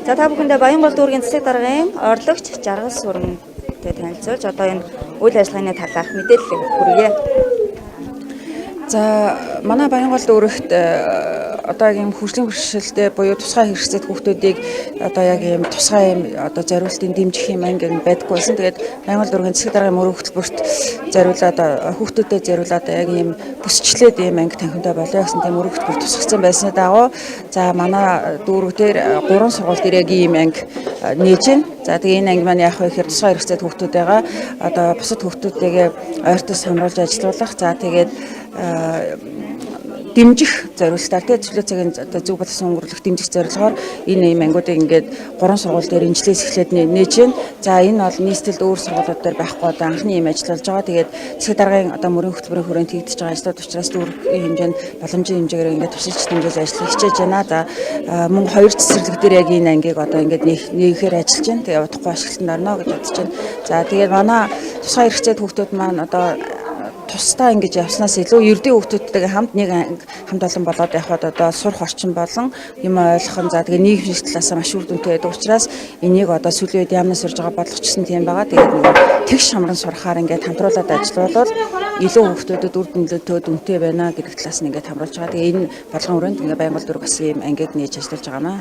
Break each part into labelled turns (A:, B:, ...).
A: За та бүхэндээ Баянгол дүүргийн засаг даргын орлогч Жаргал Сүрэнтэй танилцуулж одоо энэ үйл ажиллагааны талаарх мэдээлэл хүргье.
B: За манай Баянгол дүүрэгт одоо ийм хөгжлийн бэрхшээлтэй буюу тусгай хэрэгцээтэй хүүхдүүдийг одоо яг ийм тусгай ийм одоо зориултын дэмжих юм анги байдаггүй байсан. Тэгээд Баянгол дүүргийн засаг даргын мөрөн хөтөлбөрт зориулаад хүүхдүүдэд зориулаад яг ийм бүсчлээд ийм анги танхимтай болоо гэсэн тийм мөрөн хөтөлбөр тусгацсан байсны дагуу за манай дүүргээр 3 сургууль дээр яг ийм анги нээж байна. За тэгээ энэ анги маань яах вэ гэхээр тусгай хэрэгцээтэй хүүхдүүдтэйгээ одоо бусад хүүхдүүдтэйгээ ойртол хамруулж ажиллуулах. За тэгээд дэмжих зорилготой тийм чөлөө цагийн одоо зөв болсон өнгөрлөх дэмжих зорилгоор энэ юм ангиудыг ингээд 3 сургууль дээр инжилээс эхлээд нээж байна. За энэ бол нийслэлд өөр сургуулиуд дээр байхгүй одоо анхны юм ажиллаж байгаа. Тэгээд засаг даргын одоо мөрөн хөтөлбөрийн хүрээнд хийгдэж байгаа ажлууд учраас дүүргийн хэмжээнд боломжийн хэмжээгээр ингээд тусалж дэмжиж ажиллах хичээж байна. За мөн хоёр цэцэрлэг дээр яг энэ ангиг одоо ингээд нээхээр ажиллаж байна. Тэгээ удахгүй ашиглалтанд орно гэж бодож байна. За тэгээд манай тусгай хэрэгцээтэй хүүхдүүд маань одоо тусдаа ингэж явснаас илүү ердийн хүүхдүүдтэйгээ хамт нэг хамт олон болоод явхад одоо сурах орчин болон юм ойлгох нь за тэгээ нийгмийн талаас маш үр дүнтэй байдаг учраас энийг одоо сүүлийн үед яамнаас сурж байгаа бодлогочсон тийм байгаа. Тэгээд нэг тэгш хамран сурахаар ингээд хамтруулаад ажиллавал илүү хүүхдүүдэд үр дүнтэй байна гэдэг талаас нь ингээд хамруулж байгаа. Тэгээ энэ болгон өрөөнд ингээд Баянгол дүүрэг бас ийм ангид нээж ажиллаж байгаа маа.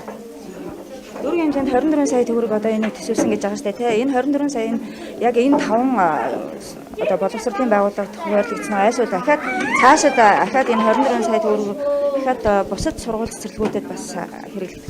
A: Дүүргийн хэмжээнд 24 сая төгрөг одоо энийг төсөөлсөн гэж байгаа шүү дээ тийм. Энэ 24 сая нь яг энэ 5 одоо боловсролын байгууллагад хуваарлагдсан айсвал дахиад цаашаа дахиад энэ 24 сая төгрөг дахиад бусад сургууль цэцэрлэгүүдэд бас хэрэглэх.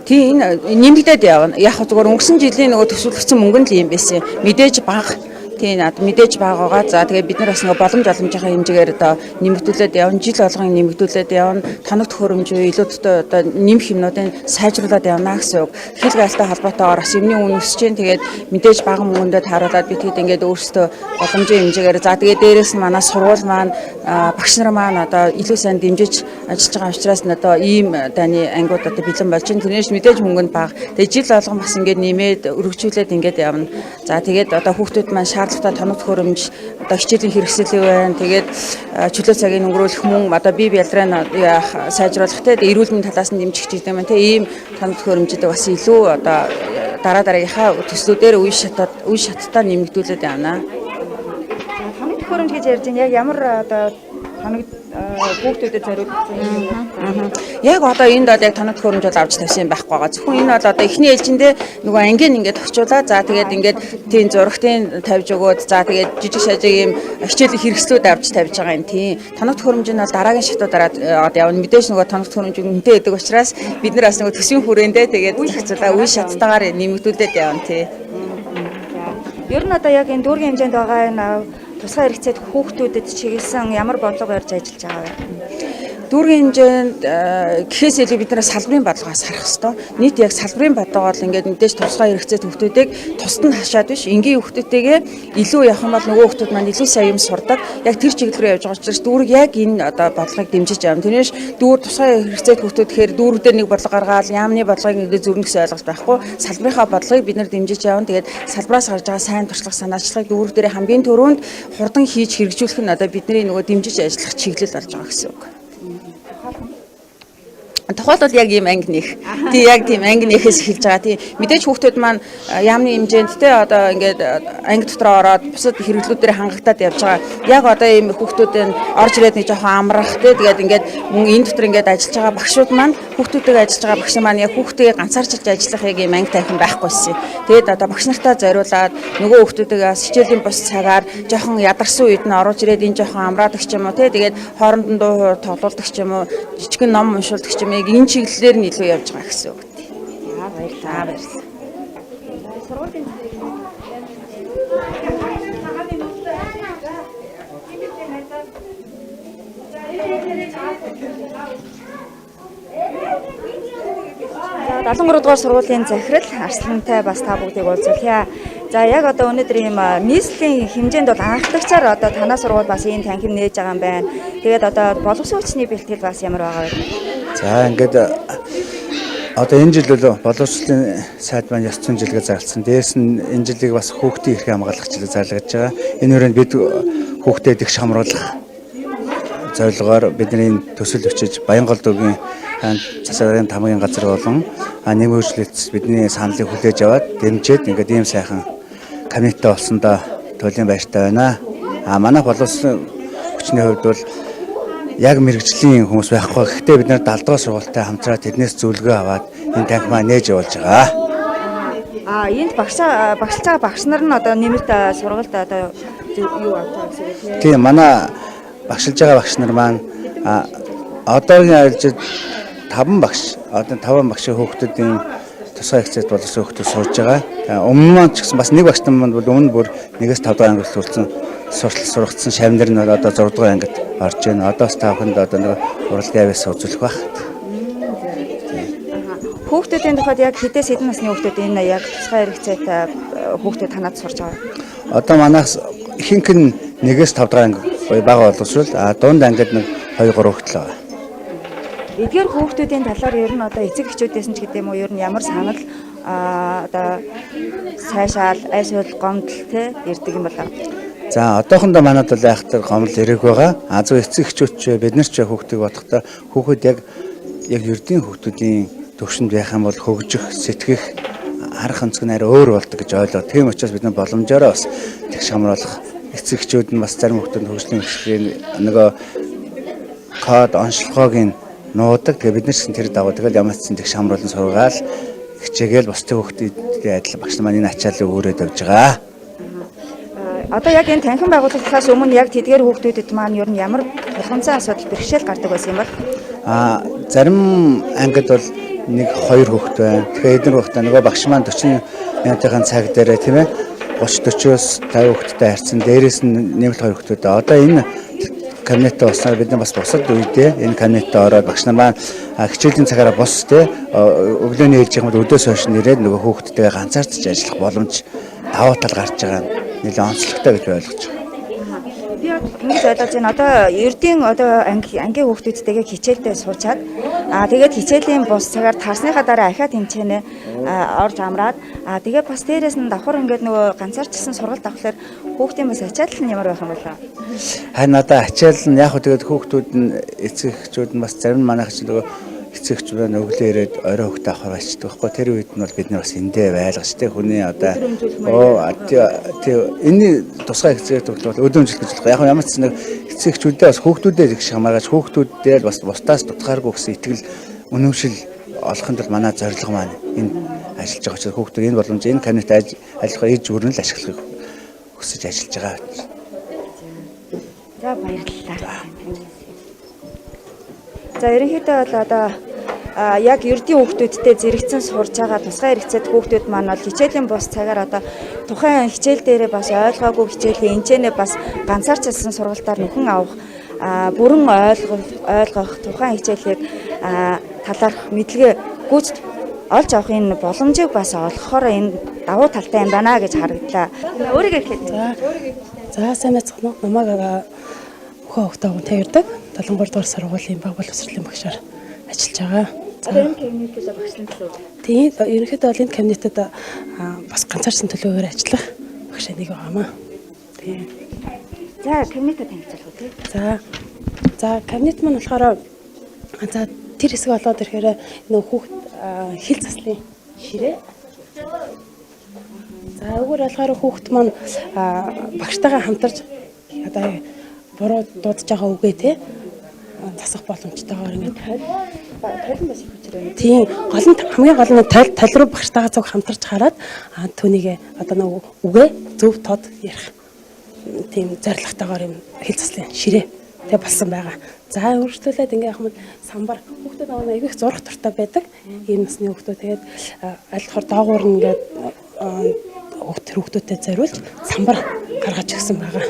B: Тийм энэ нэмэгдээд явна. Яг зүгээр өнгөрсөн жилийн нөгөө төсөөлөгдсөн мөнгө нь л юм байсан. Мэдээж бага тийм мэдээж байгаагаа за тэгээ бид нар бас нэг боломж оломжийн хэмжээгээр одоо нэмэгдүүлээд явна, жил болгон нэмэгдүүлээд явна, тоног төхөөрөмж илүүдтэй одоо нэмэх юмнуудыг сайжруулад явна гэсэн үг. Хил гаалтай холбоотойгоор бас юмны үн өсөж чинь тэгээд мэдээж бага мөнгөндөө тааруулаад бид хэд ингээд өөрсдөө боломжийн хэмжээгээр за тэгээ дээрээс нь манай сургууль маань багш нар маань одоо илүү сайн дэмжиж ажиллаж байгаа учраас нь одоо ийм таны ангиуд одоо бэлэн болж чинь тэрнээс мэдээж мөнгөнд бага. Тэгээ жил болгон бас ингээд нэмээд өргөжүүлээд ингээд явна. За тэгээд одоо хүүхдүүд маань шаардлагатай тоног төхөөрөмж одоо хичээлийн хэрэгсэл байна. Тэгээд чөлөө цагийг өнгөрүүлэх мөн одоо бие бялраа сайжруулах те эрүүл мэндийн талаас нь дэмжих гэдэг юм те ийм тоног төхөөрөмжүүдийг бас илүү одоо дараагийнхаа төслүүдээр үе шаттай нэмэгдүүлээд явна.
A: Тоног төхөөрөмж гэж ярьж байна. Яг ямар одоо тоног хүүхдүүдэд зориулсан юм.
B: Яг одоо энд бол яг тоног төхөөрөмж бол авч тавьсан байхгүй байгаа. Зөвхөн энэ бол одоо эхний ээлжиндээ нөгөө ангийн ингээд очиулаад за тэгээд ингээд тийм зурагтын тавьж өгөөд за тэгээд жижиг шажиг юм хичээлийн хэрэгслүүд авч тавьж байгаа юм тийм. Тоног төхөөрөмж нь бол дараагийн шатуудаараа явна. Мэдээж нөгөө тоног төхөөрөмж үнэтэй байдаг учраас бид нар бас нөгөө төсвийн хүрээндээ тэгээд зохицуулаа үе шаттайгаар нэмэгдүүлээд явна тийм.
A: Ер нь одоо яг энэ дүүргийн хэмжээнд байгаа энэ тусгай хэрэгцээтэй хүүхдүүдэд чиглэсэн ямар бодлого барьж ажиллаж байгаа вэ?
B: Дүүргийн хэмжээнд гэхээс илүү бид нэр салбарын бодлогоос харах хэрэгтэй. Нийт яг салбарын бодлого бол ингээд мэдээж тусгай хэрэгцээтэй хүүхдүүдийг тусад нь хашаад биш энгийн хүүхдүүдтэйгээ илүү явах юм бол нөгөө хүүхдүүд маань илүү сайн юм сурдаг. Яг тэр чиглэл рүү явж байгаа учраас дүүрэг яг энэ одоо бодлогыг дэмжиж явна. Тэрнээс дүүр тусгай хэрэгцээтэй хүүхдүүд гэхээр дүүрүүдээр нэг бодлого гаргаад яамны бодлогыг ингээд зөвнөх гэсэн ойлголт байхгүй. Салбарынхаа бодлогыг бид нэр дэмжиж явна. Тэгээд салбараас гарч байгаа сайн туршлага санаачлагыг дүүрүүдээр хамгийн түрүүнд хурдан хийж хэрэгжүүлэх нь одоо бидний нөгөө дэмжиж ажиллах чиглэл болж байгаа гэсэн үг. Тухайд бол яг ийм анги нэх. Тий яг тийм анги нэхээс эхэлж байгаа. Тий мэдээж хүүхдүүд маань яамны хэмжээнд те одоо ингээд анги дотор ороод бусад хэрэглүүдээр хангагдаад явж байгаа. Яг одоо ийм хүүхдүүдийн орж ирээд нэг жоохон амрах те тэгээд ингээд мөн энэ дотор ингээд ажиллаж байгаа багшууд маань хүүхдүүдтэйгээ ажиллаж байгаа багш маань яг хүүхдтэйгээ ганцаарчилж ажиллах яг ийм анги тайхан байхгүйсэн. Тэгээд одоо багш нартаа зориулаад нөгөө хүүхдүүдтэйгээ хичээлийн бус цагаар жоохон ядарсан үед нь оруулж ирээд энэ жоохон амраадаг ч юм уу те тэгээд хооронд нь дуу тоглуулдаг ч юм уу жижигэн ном уншуулдаг ч юм уу энэ чиглэлээр нь илүү явж байгаа гэсэн үг. Баярлалаа. Сургуулийн За 73 дугаар сургуулийн захирал Арслантай бас та бүгдийг уулзуулъя. За яг одоо өнөөдөр ийм нийслэлийн хэмжээнд бол анхдагчаар одоо танаа сургууль бас ийм танхим нээж байгаа юм байна. Тэгээд одоо боловсон хүчний бэлтгэл бас ямар байгаа вэ?
C: За ингээд одоо энэ жил бол боловсролын сайд маань ёс зүйн жилгээ зарласан. Дээрс нь энэ жилийг бас хүүхдийн эрхийн хамгаалах жилээр зарлагдж байгаа. Энэ хүрээнд бид хүүхдэд их хамруулах зорилгоор бидний төсөл өчиж Баянголдуугийн засаглалын тамгын газар болон нэг үйлчлэгч бидний саналыг хүлээж аваад дэмжиж ингээд ийм сайхан кабинеттэй болсондоо туйлын баяртай байна. Манай боловсролын хүчний хувьд бол яг мэрэгжлийн хүмүүс байхгүй. Гэхдээ бид нэр 70 дугаар сургуультай хамтраад тэднээс зөвлөгөө аваад энэ танхим маань нээж явуулж байгаа.
A: Энд багшлцаа багш нар нь одоо нэмэлт сургуульд одоо юу авах гэсэн үг
C: тийм манай багшилж байгаа багш нар маань одоогийн ажилд 5 багш одоо 5 багшийн хүүхдүүдийн тусгай хичээл боловсрол хүүхдүүд сурж байгаа. Өмнө маань ч гэсэн бас нэг багш нар маань бол өмнө бүр 1-ээс 5 дахь ангид хүрсэн сургацсан шавнар нь одоо 6 дахь ангид орж байна. Одоо бас тааханд одоо нэг уралдаан авьяас үзүүлэх байх.
A: Хүүхдүүдийн тухайд яг хэдээс хэдэн насны хүүхдүүд энэ яг тусгай хэрэгцээтэй хүүхдүүд танаад сурж байгаа.
C: Одоо манаас ихэнх нь 1-ээс 5 дахь анги бага боловсрол дунд ангид нэг 2-3 хүүхдэл байгаа.
A: Эдгээр хүүхдүүдийн талаар ер нь одоо эцэг эхчүүдээс нь ч гэдэг юм уу ер нь ямар санал одоо сайшаал айсвал гомдол те ирдэг юм болоо.
C: За одоохондоо манад бол айхтар гомдол ирэх байгаа. Зөв эцэг эхчүүд ч бид нар ч хүүхдийг бодохдоо хүүхэд яг ердийн хүүхдүүдийн төвшөнд байх юм бол хөгжих, сэтгэх, харах онцгой нь арай өөр болдог гэж ойлгоо. Тийм учраас бид нар боломжоор бас тэгш хамруулах эцэг эхчүүд нь бас зарим хүүхдүүд хөгжлийн хөтөлбөрийн нөгөө код онцлогоог нуудаг. Тэгээ бид нар ч тэр дагуу тэгэл ямар ч тэгш хамруулан сургаал хичээгээл бусдын хүүхдүүдтэй адил багш нар маань энэ ачааллыг өөрөөд авж байгаа.
A: Одоо яг энэ танхим байгуулалтаас өмнө яг тэдгээр хүүхдүүдэд маань ер нь ямар тулгымцсан асуудал бэрхшээл гардаг байсан юм бол?
C: Зарим ангид бол 1-2 хүүхэд байна. Тэгэхээр эдгээр хүүхдээ нөгөө багш маань 40 минутын цаг дээрээ тийм ээ 30-40-оос 50 хүүхэдтэй харьцсан. Дээрээс нь нэмэлт 2 хүүхэдтэй. Одоо энэ кабинеттэй болсноор бид нар бас бусад үедээ энэ кабинеттэй ороод багш нар маань хичээлийн цагаараа бус тийм өглөөний ээлж юмд өдөөс хойш нэрээд нөгөө хүүхэдтэйгээ ганцаардч ажиллах боломж давуу тал гарч байгаа нь нэлээд онцлогтой гэж ойлгож байна.
A: Би ингэж ойлгож байна. Одоо ердийн одоо ангийн хүүхдүүдтэйгээ хичээлдээ суучаад тэгээд хичээлийн бус цагаар тарсныхаа дараа ахаад тэмцээнэ орж амраад тэгээд бас дээрээс нь давхар ингээд нөгөө ганцаарчсан сургалт авахлаар хүүхдийн бас ачаалал нь ямар байх юм болоо?
C: Харин надаа ачаалал нь яг хөө тэгээд хүүхдүүд нь эцэг эхчүүд нь бас зарим нь манайх чинь нөгөө эцэг эхчүүд нь өглөө ирээд орой хүүхдээ авахар ачдаг байхгүй. Тэр үед нь бол бид нар бас эндээ байлгаж тэ хүний одоо энэний тусгай хэцээр тоглох өдөөмжлөх гэж болох. Яг ямар ч нэг эцэг эхчүүдээ бас хүүхдүүдээ их хамаагаж хүүхдүүдээр бас бусдаас дутгааргүй гэсэн итгэл үнэмшил олохын тулд манай зорилго маань энэ ажиллаж байгаа учраас хүүхдүүд энэ боломж энэ кабинет ажиллахаар иж өрнөл ашиглахыг хүсэж ажиллаж байгаа.
A: За баярлалаа. За ерөнхийдөө бол одоо яг ердийн хүүхдүүдтэй зэрэгцэн сурж байгаа тусгай хэрэгцээт хүүхдүүд маань бол хичээлийн бус цагаар одоо тухайн хичээл дээрээ бас ойлгоогүй хичээлийн энэчнээ бас ганцаарчилсан сургалтаар нөхөн авах бүрэн ойлгох тухайн хичээлийг талаарх мэдлэгээ гүйж олж авах энэ боломжийг бас олгохоор энэ давуу талтай юм байна гэж харагдлаа. Өөрийгөө хэлээд.
D: За сайн байцгаана уу? Намайг хүүхдүүд тавьдаг 73 дугаар сургуулийн баг боловсролын багшаар ажиллаж байгаа.
A: Энэ кабинеттэй багшны төлөө.
D: Тийм ерөнхийдөө бол энэ кабинетэд бас ганцаарсан төлөвөөр ажиллах багш нэг байгаамаа. Тийм.
A: За кабинетээ танилцуулах үү?
D: За кабинет маань болохоор за тэр хэсэг болоод ирэхээр нөх хүүхд хил заслын ширээ. За өгөр болохоор хүүхд маань багштайгаа хамтарч одоо буруу дуудаж байгаа үгээ те засах боломжтойгоор ингээд
A: Талин бас их хүчтэй.
D: Тийм гол нь хамгийн гол нь тал руу багштайгаа зөв хамтарч хараад түүнийг одоо нэг үгээ зөв тод ярих тийм зорилготойгоор юм хил заслын ширээ тэг болсон байгаа. За өөрчлөлтөд ингээ яхад самбар хүүхдүүд нэг их зурх туртай байдаг. Ийм насны хүүхдүүд тэгээд аль хор доогуур нь ингээд хүүхдүүдэд зориулж самбар гаргаж өгсөн байгаа.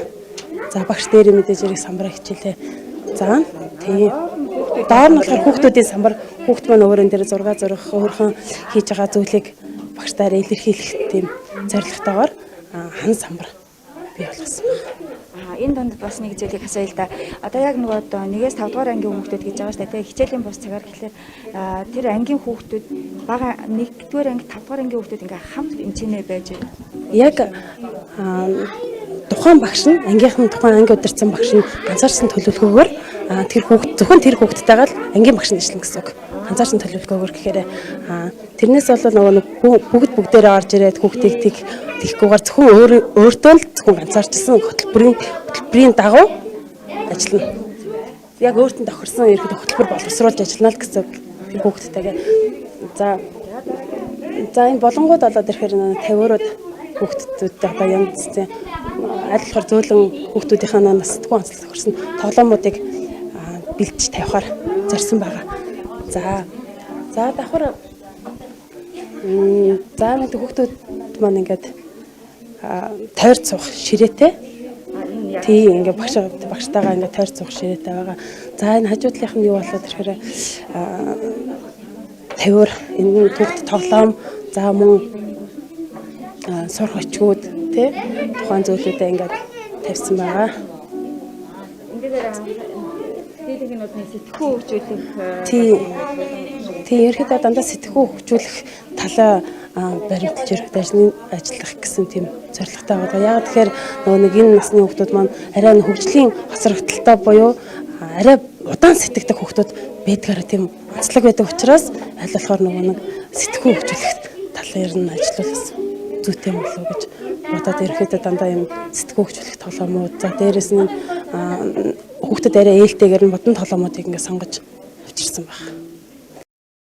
D: За багш дээр мэдээж ирэх самбараа хичээлээ. За тийм доор нь болохоор хүүхдүүдийн самбар хүүхд маань өөрөн дээр зураг зурах өөрхөн хийж байгаа зүйлийг багштайраа илэрхийлэх тийм зорилготойгоор хан самбар бий болгосон байна.
A: Энэ донд бас нэг зүйлийг асууя л да. Одоо яг нөгөө 1-ээс 5 дугаар ангийн хүүхдүүд гэж байгаа шүү дээ. Тэгээ хичээлийн бус цагаар гэхлээр тэр ангийн хүүхдүүд бага 1-р анги 5 дугаар ангийн хүүхдүүд ингээ хамт эмчнээ байж байна.
D: Яг тухайн багш нь ангийнхан тухайн анги удирдсан багш нь ганцаарсан төлөвлөгөөгөөр тэр хүүхд зөвхөн тэр хүүхдтэйгээ л ангийн багш нь ажиллана гэсэн үг. Ганцаарч төлөвлөгөөгөр гэхээр тэрнээс бол нөгөө бүгдээрээ орж ирээд хүүхдийг тийхгүйгээр зөвхөн өөртөө л зөвхөн ганцаарчсан хөтөлбөрийн дагуу ажиллана. Яг өөртөө тохирсон ерхэд хөтөлбөр боловсруулж ажиллана л гэсэн тэр хүүхдтэйгээ. За энэ болонгууд болоод ирэхээр 50-аад хүүхдүүдтэй одоо янз бүрийн аль болохоор зөөлөн хүүхдүүдийнхээ нас сэтгүүн онцлог тохирсон тоглоомуудыг бэлдэж тавихаар зорьсон байгаа. За давхар нэг хүүхдүүд маань ингээд тойр цуух ширээтэй. Тийм ингээд багштайгаа ингээд тойр цуух ширээтэй байгаа. За энэ хажуудлынх нь юу болоод ирэхээр тавиур энэ хүүхд тоглоом за мөн сурах очгууд тий тухайн зүйлүүдэд ингээд тавьсан байгаа. Сэтгхүү хөгжүүлэх тийм ерөөхдөө дандаа сэтгхүү хөгжүүлэх талаа баримталж ажиллах гэсэн тийм зорилготой байгаа. Яг тэгэхээр нөгөө нэг энэ насны хүүхдүүд маань арай хөгжлийн хоцрогдолтой буюу арай удаан сэтгэдэг хүүхдүүд байдгаараа тийм онцлог байдаг учраас аль болохоор нөгөө нэг сэтгхүү хөгжүүлэх талаар нь ажиллуулсан зүйтэй юм болов уу гэж бодоод ерөөхдөө дандаа юм сэтгхүү хөгжүүлэх тоглоомууд за дээрэс нь хүүхдэд арай ээлтэйгээр нь модон тоглоомуудыг ингээд сонгож авчирсан байна.